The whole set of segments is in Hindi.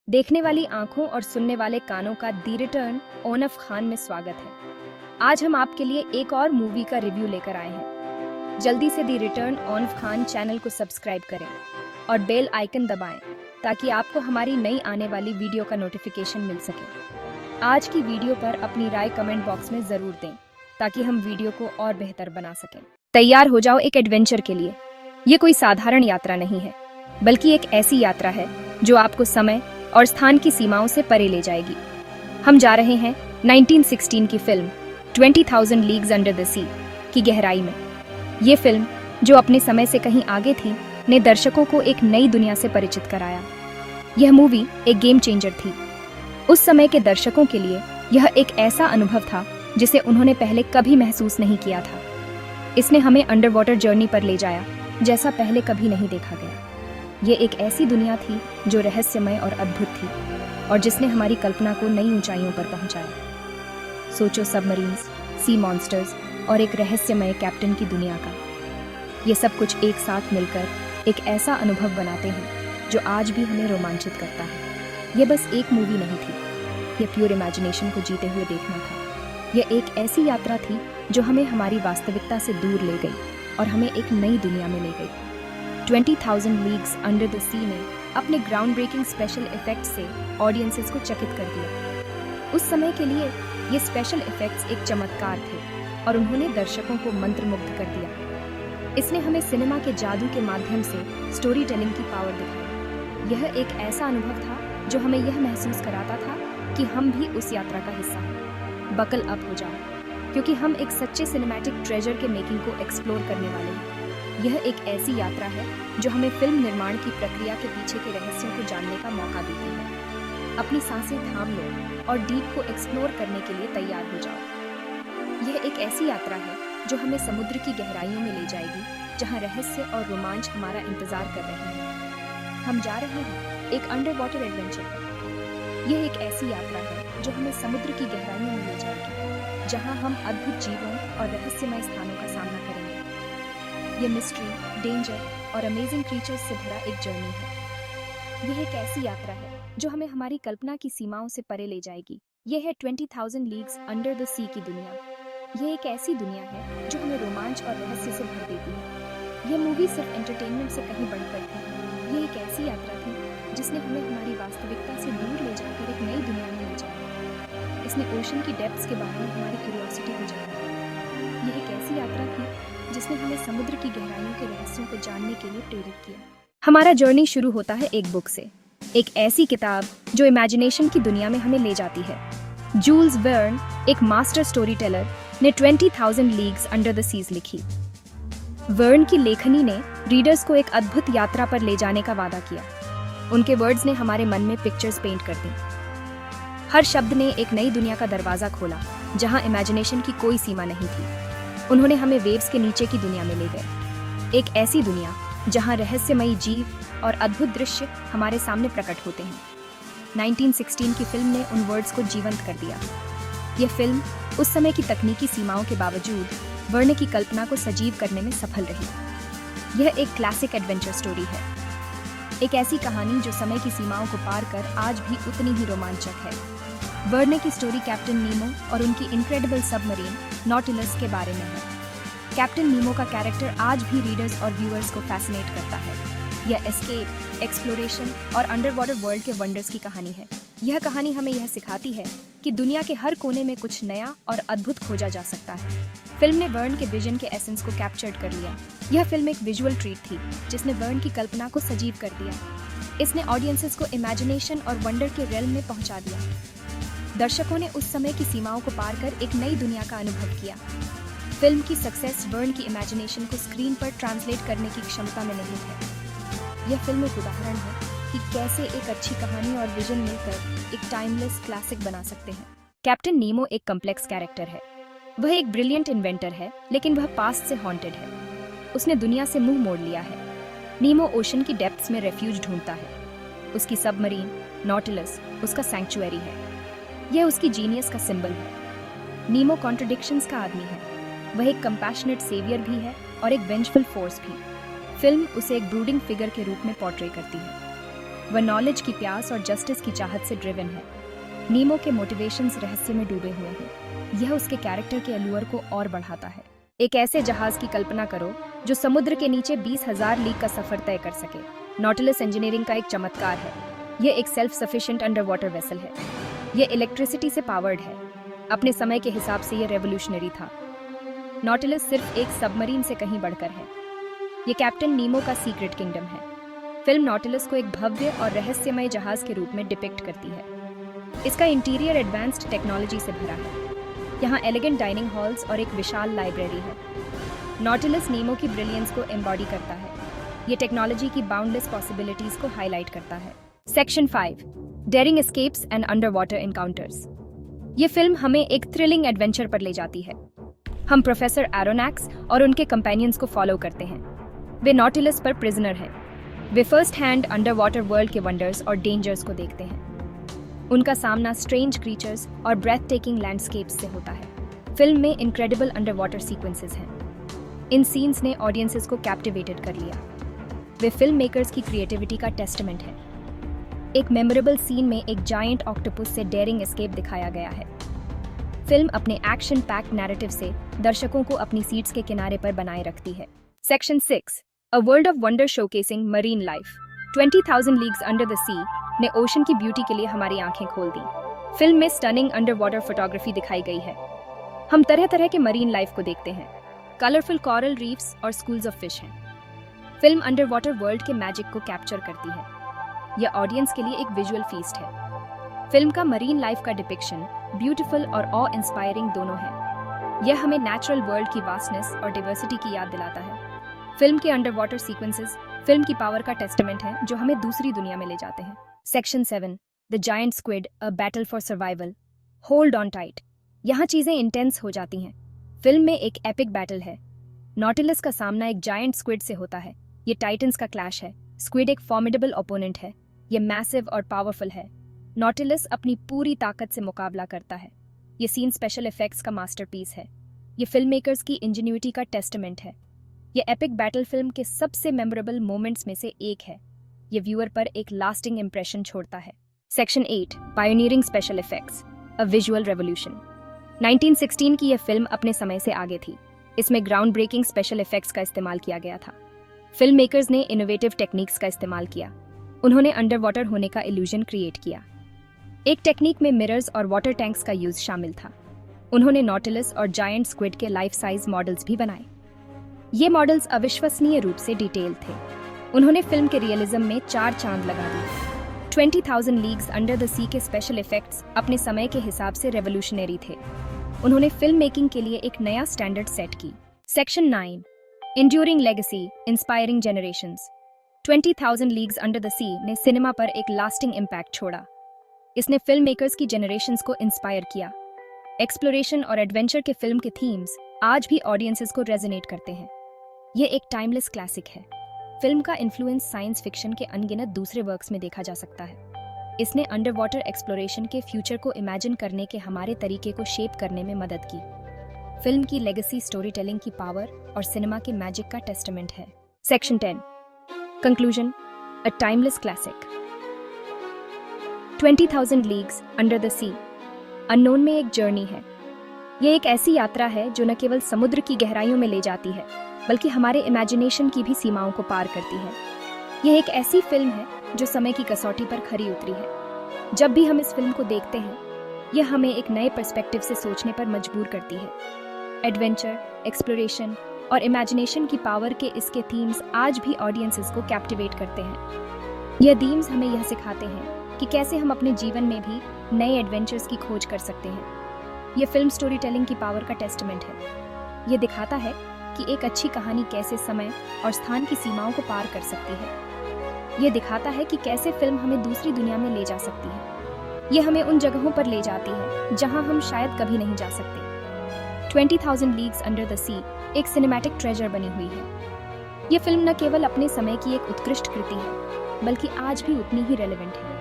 देखने वाली आंखों और सुनने वाले कानों का दी रिटर्न ओनफ खान में स्वागत है। आज हम आपके लिए एक और मूवी का रिव्यू लेकर आए हैं। जल्दी से दी रिटर्न ओनफ खान चैनल को सब्सक्राइब करें और बेल आइकन दबाएं ताकि आपको हमारी नई आने वाली वीडियो का नोटिफिकेशन मिल सके। आज की वीडियो पर अपनी राय कमेंट बॉक्स में जरूर दें ताकि हम वीडियो को और बेहतर बना सकें। तैयार हो जाओ एक एडवेंचर के लिए। ये कोई साधारण यात्रा नहीं है, बल्कि एक ऐसी यात्रा है जो आपको समय और स्थान की सीमाओं से परे ले जाएगी। हम जा रहे हैं 1916 की फिल्म 20,000 लीग्स अंडर द सी की गहराई में। ये फिल्म, जो अपने समय से कहीं आगे थी, ने दर्शकों को एक नई दुनिया से परिचित कराया। यह मूवी एक गेम चेंजर थी। उस समय के दर्शकों के लिए यह एक ऐसा अनुभव था जिसे उन्होंने पहले कभी महसूस नहीं किया था। इसने हमें अंडर वाटर जर्नी पर ले जाया जैसा पहले कभी नहीं देखा गया। ये एक ऐसी दुनिया थी जो रहस्यमय और अद्भुत थी और जिसने हमारी कल्पना को नई ऊंचाइयों पर पहुंचाया। सोचो, सबमरीन्स, सी मॉन्स्टर्स और एक रहस्यमय कैप्टन की दुनिया का। ये सब कुछ एक साथ मिलकर एक ऐसा अनुभव बनाते हैं जो आज भी हमें रोमांचित करता है। ये बस एक मूवी नहीं थी, ये प्योर इमेजिनेशन को जीते हुए देखना था। यह एक ऐसी यात्रा थी जो हमें हमारी वास्तविकता से दूर ले गई और हमें एक नई दुनिया में ले गई। 20,000 लीग्स अंडर द सी ने अपने ग्राउंड ब्रेकिंग स्पेशल इफेक्ट्स से ऑडियंसेस को चकित कर दिया। उस समय के लिए ये स्पेशल इफेक्ट्स एक चमत्कार थे और उन्होंने दर्शकों को मंत्रमुग्ध कर दिया। इसने हमें सिनेमा के जादू के माध्यम से स्टोरी टेलिंग की पावर दिखाई। यह एक ऐसा अनुभव था जो हमें यह महसूस कराता था कि हम भी उस यात्रा का हिस्सा हैं। बकल अप हो जाओ, क्योंकि हम एक सच्चे सिनेमैटिक ट्रेजर के मेकिंग को एक्सप्लोर करने वाले हैं। यह एक ऐसी यात्रा है जो हमें फिल्म निर्माण की प्रक्रिया के पीछे के रहस्यों को जानने का मौका देती है। अपनी सांसें थाम लो और डीप को एक्सप्लोर करने के लिए तैयार हो जाओ। यह एक ऐसी यात्रा है जो हमें समुद्र की गहराइयों में ले जाएगी, जहां रहस्य और रोमांच हमारा इंतजार कर रहे हैं। हम जा रहे हैं एक अंडर वाटर एडवेंचर पर। यह एक ऐसी यात्रा है जो हमें समुद्र की गहराइयों में ले जाएगी, जहां हम अद्भुत जीवों और रहस्यमय स्थानों का सामना करेंगे। ये मिस्ट्री, डेंजर और अमेजिंग क्रीचर्स से भरा एक जर्नी है। यह एक ऐसी यात्रा है जो हमें हमारी कल्पना की सीमाओं से परे ले जाएगी। यह है 20,000 लीग्स अंडर द सी की दुनिया। यह एक ऐसी दुनिया है जो हमें रोमांच और रहस्य से भर देती है। यह मूवी सिर्फ एंटरटेनमेंट से कहीं बढ़कर थी। यह एक ऐसी यात्रा थी जिसने हमें हमारी वास्तविकता से दूर ले जाकर एक नई दुनिया में ले जाया। इसने ओशन की डेप्थ्स के बारे में हमारी क्यूरियोसिटी को जगाया। यह एक ऐसी यात्रा थी जिसने हमें समुद्र की गहराइयों के रहस्यों को जानने के लिए प्रेरित किया। हमारा जर्नी शुरू होता है एक बुक से, एक ऐसी किताब जो इमेजिनेशन की दुनिया में हमें ले जाती है। जूल्स वर्न, एक मास्टर स्टोरी टेलर, ने 20,000 लीग्स अंडर द सीज लिखी। वर्न की लेखनी ने रीडर्स को एक अद्भुत यात्रा पर ले जाने का वादा किया। उनके वर्ड्स ने हमारे मन में पिक्चर्स पेंट कर दी। हर शब्द ने एक नई दुनिया का दरवाजा खोला जहां इमेजिनेशन की कोई सीमा नहीं थी। उन्होंने हमें वेव्स के नीचे की दुनिया में ले गए, एक ऐसी दुनिया जहां रहस्यमयी जीव और अद्भुत दृश्य हमारे सामने प्रकट होते हैं। 1916 की फिल्म ने उन वर्ड्स को जीवंत कर दिया। यह फिल्म उस समय की तकनीकी सीमाओं के बावजूद वर्ण की कल्पना को सजीव करने में सफल रही। यह एक क्लासिक एडवेंचर स्टोरी है, एक ऐसी कहानी जो समय की सीमाओं को पार कर आज भी उतनी ही रोमांचक है। वर्ने की स्टोरी कैप्टन नीमो और उनकी इनक्रेडिबल सबमरीन नॉटिलस के बारे में है। कैप्टन नीमो का कैरेक्टर आज भी रीडर्स और व्यूअर्स को फैसिनेट करता है। यह एस्केप, एक्सप्लोरेशन और अंडर वाटर वर्ल्ड के वंडर्स की कहानी है। यह कहानी हमें यह सिखाती है कि दुनिया के हर कोने में कुछ नया और अद्भुत खोजा जा सकता है। फिल्म ने वर्न के विजन के एसेंस को कैप्चर्ड कर लिया। यह फिल्म एक विजुअल ट्रीट थी जिसने वर्न की कल्पना को सजीव कर दिया। इसने ऑडियंसेस को इमेजिनेशन और वंडर के रेल्म में पहुंचा दिया। दर्शकों ने उस समय की सीमाओं को पार कर एक नई दुनिया का अनुभव किया। फिल्म की सक्सेस वर्न की इमेजिनेशन को स्क्रीन पर ट्रांसलेट करने की क्षमता में निहित है। यह फिल्म एक उदाहरण है कि कैसे एक अच्छी कहानी और विजन मिलकर एक टाइमलेस क्लासिक बना सकते हैं। कैप्टन नीमो एक कॉम्प्लेक्स कैरेक्टर है। वह एक ब्रिलियंट इन्वेंटर है, लेकिन वह पास्ट से हॉन्टेड है। उसने दुनिया से मुंह मोड़ लिया है। नीमो ओशन की डेप्थ्स में रेफ्यूज ढूंढता है। उसकी सबमरीन नॉटिलस उसका सैंक्चुअरी है। यह उसकी जीनियस का सिंबल है। नीमो कॉन्ट्रडिक्शंस का आदमी है। वह एक कंपैशनेट सेवियर भी है और एक वेंजफुल फोर्स भी। फिल्म उसे एक ब्रूडिंग फिगर के रूप में पोर्ट्रे करती है। वह नॉलेज की प्यास और जस्टिस की चाहत से ड्रिवन है। नीमो के मोटिवेशंस रहस्य में डूबे हुए हैं। यह उसके कैरेक्टर के अल्लुअर को और बढ़ाता है। एक ऐसे जहाज की कल्पना करो जो समुद्र के नीचे 20,000 लीग का सफर तय कर सके। नॉटिलस इंजीनियरिंग का एक चमत्कार है। यह एक self sufficient under water vessel है। यह इलेक्ट्रिसिटी से पावर्ड है। अपने समय के हिसाब से यह रेवोल्यूशनरी था। नॉटिलस सिर्फ एक सबमरीन से कहीं बढ़कर है। यह कैप्टन नीमो का सीक्रेट किंगडम है। फिल्म नॉटिलस को एक भव्य और रहस्यमय जहाज के रूप में डिपिक्ट करती है। इसका इंटीरियर एडवांस्ड टेक्नोलॉजी से भरा है। यहाँ एलिगेंट डाइनिंग हॉल्स और एक विशाल लाइब्रेरी है। नॉटिलस नीमो की ब्रिलियंस को एम्बॉडी करता है। ये टेक्नोलॉजी की बाउंडलेस पॉसिबिलिटीज को हाईलाइट करता है। Section 5 daring escapes and under water encounters. ये फिल्म हमें एक थ्रिलिंग एडवेंचर पर ले जाती है। हम प्रोफेसर एरोनैक्स और उनके कंपेनियंस को फॉलो करते हैं। वे नॉटिलस पर प्रिजनर हैं। वे first hand underwater world के वंडर्स और डेंजर्स को देखते हैं। उनका सामना स्ट्रेंज क्रीचर्स और ब्रेथ टेकिंग लैंडस्केप्स से होता है। फिल्म में इनक्रेडिबल अंडर वाटर सीक्वेंसेस हैं। इन सीन्स ने ऑडियंसेस को कैप्टिवेटेड कर लिया। वे फिल्म मेकर्स की क्रिएटिविटी का टेस्टमेंट है। एक मेमोरेबल सीन में एक जायंट ऑक्टोपस से डेयरिंग एस्केप दिखाया गया है। फिल्म अपने एक्शन पैक्ड नैरेटिव से दर्शकों को अपनी सीट्स के किनारे पर बनाए रखती है। Section 6 a world of wonder showcasing marine life. 20,000 leagues under the sea ने ओशन की ब्यूटी के लिए हमारी आंखें खोल दी। फिल्म में स्टनिंग अंडर वाटर फोटोग्राफी दिखाई गई है। हम तरह तरह के मरीन लाइफ को देखते हैं। कलरफुल कोरल रीफ्स और स्कूल्स ऑफ फिश हैं। फिल्म अंडर वाटर वर्ल्ड के मैजिक को कैप्चर करती है। यह ऑडियंस के लिए एक विजुअल फीस्ट है। फिल्म का मरीन लाइफ का डिपिक्शन ब्यूटीफुल और ऑ इंस्पायरिंग दोनों है। यह हमें नेचुरल वर्ल्ड की वास्टनेस और डाइवर्सिटी की याद दिलाता है। फिल्म के अंडर वाटर सीक्वेंसेस फिल्म की पावर का टेस्टमेंट है जो हमें दूसरी दुनिया में ले जाते हैं। Section 7 the giant squid a battle for survival. Hold on tight. यहाँ चीजें इंटेंस हो जाती हैं। फिल्म में एक एपिक बैटल है। नॉटिलस का सामना एक जायंट स्क्विड से होता है। ये टाइटन्स का क्लैश है। स्क्विड एक फॉर्मिडेबल ओपोनेंट है। ये मैसिव और पावरफुल है। नॉटिलस अपनी पूरी ताकत से मुकाबला करता है। ये सीन स्पेशल इफेक्ट्स का मास्टरपीस है। ये फिल्म मेकर्स की इंजेन्युइटी का टेस्टमेंट है। ये एपिक बैटल फिल्म के सबसे मेमोरेबल मोमेंट्स में से एक है। ये व्यूअर पर एक लास्टिंग इंप्रेशन छोड़ता है। Section 8 pioneering special effects a visual revolution. 1916 की यह फिल्म अपने समय से आगे थी। इसमें ग्राउंड ब्रेकिंग स्पेशल इफेक्ट्स का इस्तेमाल किया गया था। फिल्म मेकर्स ने इनोवेटिव टेक्निक्स का इस्तेमाल किया। उन्होंने अंडर वाटर होने का इल्यूजन क्रिएट किया। एक टेक्निक में मिरर्स और वाटर टैंक्स का यूज शामिल था। उन्होंने नॉटिलस और जायंट स्क्विड के लाइफ साइज मॉडल्स भी बनाए। ये मॉडल्स अविश्वसनीय रूप से डिटेल थे। उन्होंने फिल्म के रियलिज्म में 4 चांद लगा दिए। 20,000 लीग्स अंडर द सी के स्पेशल इफेक्ट्स अपने समय के हिसाब से रेवोल्यूशनरी थे। उन्होंने फिल्म मेकिंग के लिए एक नया स्टैंडर्ड सेट की। Section 9 enduring legacy inspiring generations. 20,000 leagues under the sea ने सिनेमा पर एक लास्टिंग इम्पैक्ट छोड़ा। इसने फिल्म मेकर्स की जनरेशंस को इंस्पायर किया। एक्सप्लोरेशन और एडवेंचर के फिल्म के थीम्स आज भी ऑडियंसेस को रेजोनेट करते हैं। ये एक टाइमलेस क्लासिक है। फिल्म का इन्फ्लुएंस साइंस फिक्शन के अनगिनत दूसरे वर्क्स में देखा जा सकता है। इसने अंडर वाटर एक्सप्लोरेशन के फ्यूचर को इमेजिन करने के हमारे तरीके को शेप करने में मदद की। फिल्म की लेगेसी स्टोरी टेलिंग की पावर और सिनेमा के मैजिक का टेस्टमेंट है। Section 10 conclusion a timeless classic. 20,000 leagues under the sea unknown में एक जर्नी है। ये एक ऐसी यात्रा है जो न केवल समुद्र की गहराइयों में ले जाती है बल्कि हमारे इमेजिनेशन की भी सीमाओं को पार करती है। यह एक ऐसी फिल्म है जो समय की कसौटी पर खरी उतरी है। जब भी हम इस फिल्म को देखते हैं यह हमें एक नए पर्सपेक्टिव से सोचने पर मजबूर करती है। एडवेंचर, एक्सप्लोरेशन और इमेजिनेशन की पावर के इसके थीम्स आज भी ऑडियंसेस को कैप्टिवेट करते हैं। यह थीम्स हमें यह सिखाते हैं कि कैसे हम अपने जीवन में भी नए एडवेंचर्स की खोज कर सकते हैं। यह फिल्म स्टोरी टेलिंग की पावर का टेस्टमेंट है। यह दिखाता है कि एक अच्छी कहानी कैसे समय और स्थान की सीमाओं को पार कर सकती है। यह दिखाता है कि कैसे फिल्म हमें दूसरी दुनिया में ले जा सकती है। यह हमें उन जगहों पर ले जाती है जहां हम शायद कभी नहीं जा सकते। 20,000 लीग्स अंडर द सी एक सिनेमैटिक ट्रेजर बनी हुई है। यह फिल्म न केवल अपने समय की एक उत्कृष्ट कृति है बल्कि आज भी उतनी ही रेलेवेंट है।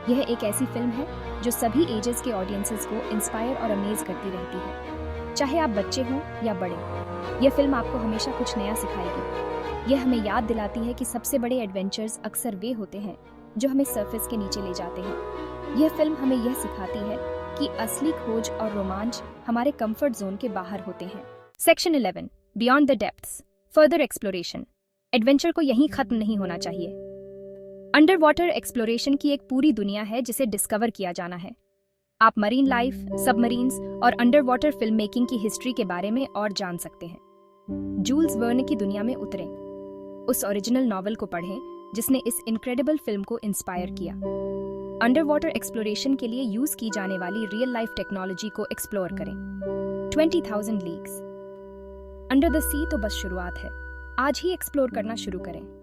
यह एक ऐसी फिल्म है जो सभी एजेस के ऑडियंसेस को इंस्पायर और अमेज करती रहती है, चाहे आप बच्चे हों या बड़े। यह फिल्म आपको हमेशा कुछ नया सिखाएगी। यह हमें याद दिलाती है कि सबसे बड़े एडवेंचर्स अक्सर वे होते हैं जो हमें सरफेस के नीचे ले जाते हैं। यह फिल्म हमें यह सिखाती है कि असली खोज और रोमांच हमारे कंफर्ट जोन के बाहर होते हैं। Section 11 beyond the depths, further exploration. Adventure को यहीं खत्म नहीं होना चाहिए। अंडर वाटर एक्सप्लोरेशन की एक पूरी दुनिया है जिसे डिस्कवर किया जाना है। आप मरीन लाइफ, सबमरीन्स और अंडर वाटर फिल्म मेकिंग की हिस्ट्री के बारे में और जान सकते हैं। जूल्स वर्न की दुनिया में उतरें, उस ओरिजिनल नॉवल को पढ़ें जिसने इस इनक्रेडिबल फिल्म को इंस्पायर किया। अंडर वाटर एक्सप्लोरेशन के लिए यूज की जाने वाली रियल लाइफ टेक्नोलॉजी को एक्सप्लोर करें। 20,000 लीग्स अंडर द सी तो बस शुरुआत है। आज ही एक्सप्लोर करना शुरू करें।